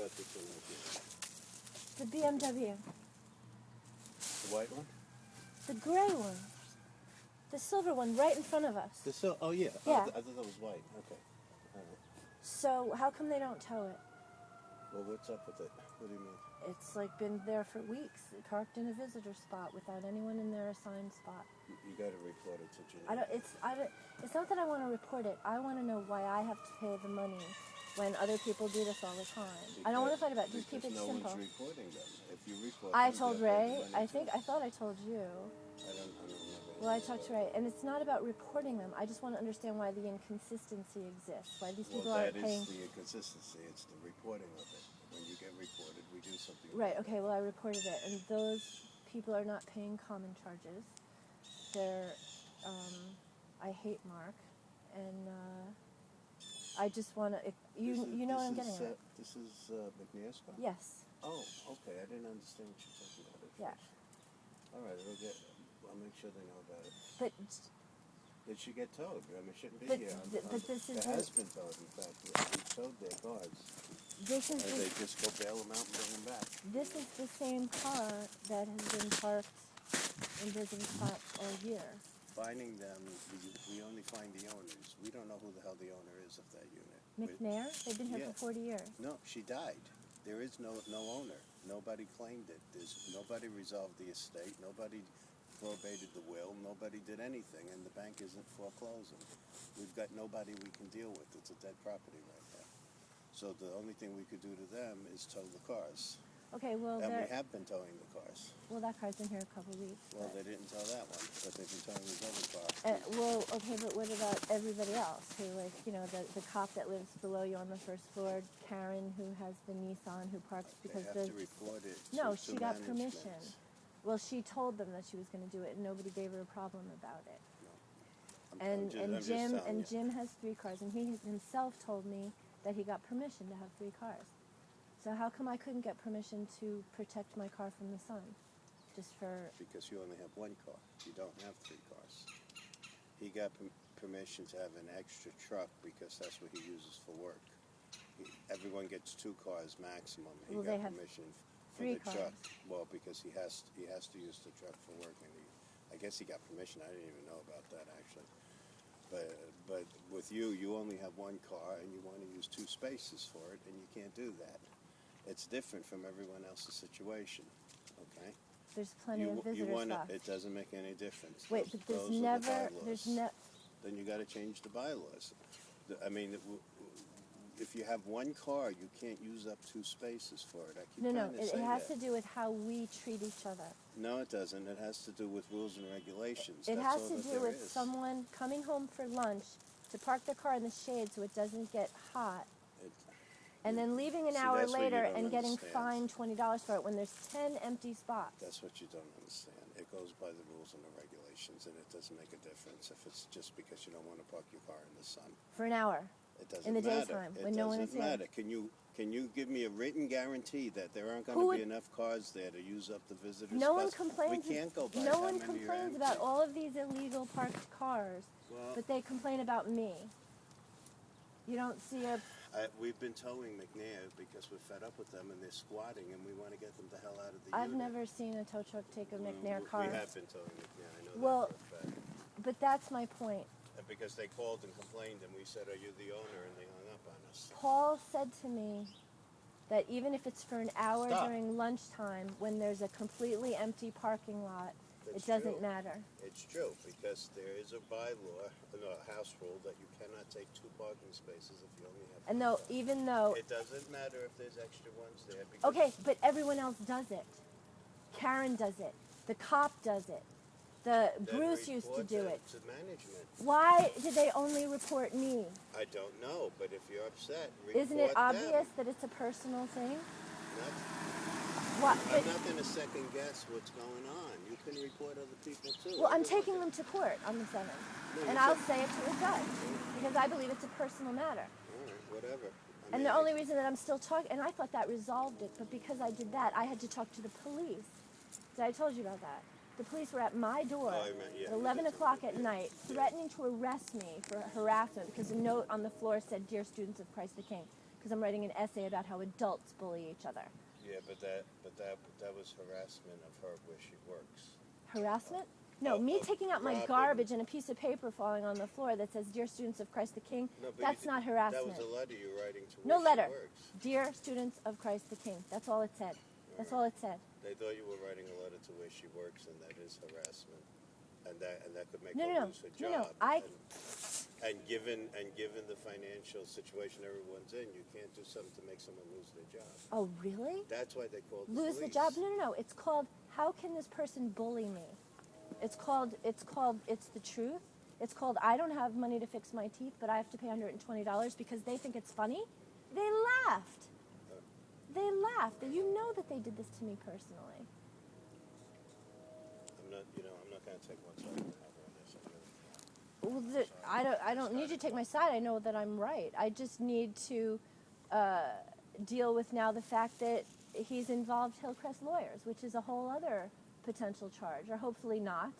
about this one right here? The BMW. The white one? The gray one. The silver one right in front of us. Oh, yeah. Yeah. I thought that was white. Okay. All right. So how come they don't tow it? Well, what's up with it? What do you mean? It's like been there for weeks, parked in a visitor spot without anyone in their assigned spot. You got to report it to Janine. It's not that I want to report it. I want to know why I have to pay the money when other people do this all the time. I don't want to fight about it. Just keep it simple. No one's reporting them. If you report I them, told Ray. I thought I told you. I don't remember. Well, I talked to Ray, and it's not about reporting them. I just want to understand why the inconsistency exists. Why these people aren't paying. That is the inconsistency. It's the reporting of it. When you get reported, we do something. Right. Okay. Well, I reported it, and those people are not paying common charges. They're. I hate Mark, and I just want to. You know what I'm getting at. This is McNair's car? Yes. Oh, okay. I didn't understand what you're talking about. Yeah. All right. I'll make sure they know about it. But it should get towed. I mean, it shouldn't be here. But this is. It has been towed. In fact, we towed their cars. This is. They just go bail them out and bring them back. This is the same car that has been parked in visitor spots all year. Finding them, we only find the owners. We don't know who the hell the owner is of that unit. McNair? They've been here for 40 years. No, she died. There is no owner. Nobody claimed it. Nobody resolved the estate. Nobody probated the will. Nobody did anything, and the bank isn't foreclosing. We've got nobody we can deal with. It's a dead property right now. So the only thing we could do to them is tow the cars. Okay, well, and we have been towing the cars. Well, that car's been here a couple of weeks. Well, they didn't tow that one, but they've been towing these other cars. Well, okay, but what about everybody else who, like, you know, the cop that lives below you on the first floor, Karen, who has the Nissan, who parks because they have to report it. No, she got permission. Well, she told them that she was going to do it, and nobody gave her a problem about it. No. Jim has 3 cars, and he himself told me that he got permission to have 3 cars. So how come I couldn't get permission to protect my car from the sun? Just for... Because you only have 1 car. You don't have 3 cars. He got permission to have an extra truck because that's what he uses for work. Everyone gets 2 cars maximum. He got permission for the truck. Well, because he has to use the truck for work. And I guess he got permission. I didn't even know about that, actually. But with you only have 1 car, and you want to use 2 spaces for it, and you can't do that. It's different from everyone else's situation, okay? There's plenty of visitor spots. It doesn't make any difference. Wait, but Then you got to change the bylaws. I mean, if you have 1 car, you can't use up 2 spaces for it. It has to do with how we treat each other. No, it doesn't. It has to do with rules and regulations. It has to do with someone coming home for lunch to park their car in the shade so it doesn't get hot. And then leaving an hour later and getting fined $20 for it when there's 10 empty spots. That's what you don't understand. It goes by the rules and the regulations, and it doesn't make a difference if it's just because you don't want to park your car in the sun. For an hour. It doesn't in the matter. Daytime when no one is here. It doesn't matter. Can you give me a written guarantee that there aren't going to be enough cars there to use up the visitors? No one complains. We can't go by no one complains about all of these illegal parked cars, but they complain about me. You don't see a... We've been towing McNair because we're fed up with them and they're squatting and we want to get them the hell out of the unit. I've never seen a tow truck take a McNair car. We have been towing McNair, I know well, that for a fact. But that's my point. Because they called and complained and we said, are you the owner? And they hung up on us. Paul said to me that even if it's for an hour during lunchtime when there's a completely empty parking lot, it doesn't matter. It's true, because there is a bylaw, a house rule, that you cannot take 2 parking spaces if you only have 2. And even though... It doesn't matter if there's extra ones there. Okay, but everyone else does it. Karen does it. The cop does it. Bruce used to do it. To management. Why did they only report me? I don't know, but if you're upset, report Isn't it obvious that it's a personal thing? I'm not going to second guess what's going on. You can report other people too. Well, I'm taking them to court on the 7th, and I'll say it to the judge because I believe it's a personal matter. All right, whatever. And the only reason that I'm still talking, and I thought that resolved it, but because I did that, I had to talk to the police. I told you about that. The police were at my door at 11 o'clock at night, threatening to arrest me for harassment because a note on the floor said, "Dear students of Christ the King," because I'm writing an essay about how adults bully each other. Yeah, but that was harassment of her where she works. Harassment? No, me taking out my garbage and a piece of paper falling on the floor that says, "Dear students of Christ the King," that's not harassment. That was a letter you were writing to No where letter. she works. "Dear students of Christ the King." That's all it said. That's all it said. They thought you were writing a letter to where she works, and that is harassment, and that could make No, her no, lose her no, job. no. And given the financial situation everyone's in, you can't do something to make someone lose their job. Oh, really? That's why they called the Lose the police. job? No, no, no. It's called, "How can this person bully me?" It's the truth. It's called, "I don't have money to fix my teeth, but I have to pay $120 because they think it's funny." They laughed. They laughed. You know that they did this to me personally. I'm not going to take one side of the matter on this. Well, I don't need you to take my side. I know that I'm right. I just need to deal with now the fact that he's involved Hillcrest lawyers, which is a whole other potential charge, or hopefully not.